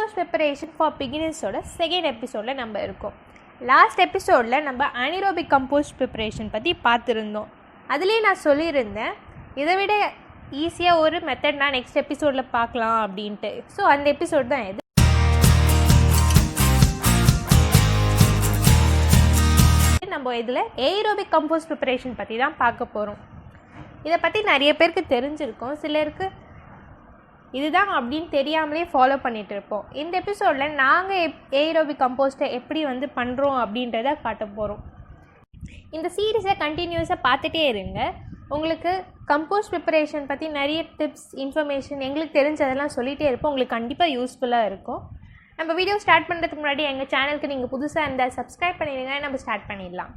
Compost Preparation for Beginners ஓட second எபிசோடில் நம்ம இருக்கோம். லாஸ்ட் எபிசோடில் நம்ம Aerobic Compost Preparation பற்றி பார்த்துருந்தோம். அதுலேயே நான் சொல்லியிருந்தேன் இதை விட ஈஸியாக ஒரு மெத்தட் நான் நெக்ஸ்ட் எபிசோடில் பார்க்கலாம் அப்படின்ட்டு. ஸோ அந்த எபிசோட் தான் இது. நம்ம இதில் Aerobic Compost Preparation பற்றி தான் பார்க்க போகிறோம். இதை பற்றி நிறைய பேருக்கு தெரிஞ்சிருக்கும், சிலருக்கு இதுதான் அப்படின்னு தெரியாமலே ஃபாலோ பண்ணிகிட்டு இருப்போம். இந்த எபிசோடில் நாங்கள் ஏரோபிக் கம்போஸ்ட்டை எப்படி பண்ணுறோம் அப்படின்றத காட்ட போகிறோம். இந்த சீரீஸை கண்டினியூஸாக பார்த்துட்டே இருங்க. உங்களுக்கு கம்போஸ்ட் ப்ரிப்பரேஷன் பற்றி நிறைய டிப்ஸ், இன்ஃபர்மேஷன் எங்களுக்கு தெரிஞ்சதெல்லாம் சொல்லிகிட்டே இருப்போம். உங்களுக்கு கண்டிப்பாக யூஸ்ஃபுல்லாக இருக்கும். நம்ம வீடியோ ஸ்டார்ட் பண்ணுறதுக்கு முன்னாடி எங்கள் சேனலுக்கு நீங்கள் புதுசாக இருந்தால் சப்ஸ்கிரைப் பண்ணிடுங்க. நம்ம ஸ்டார்ட் பண்ணிடலாம்.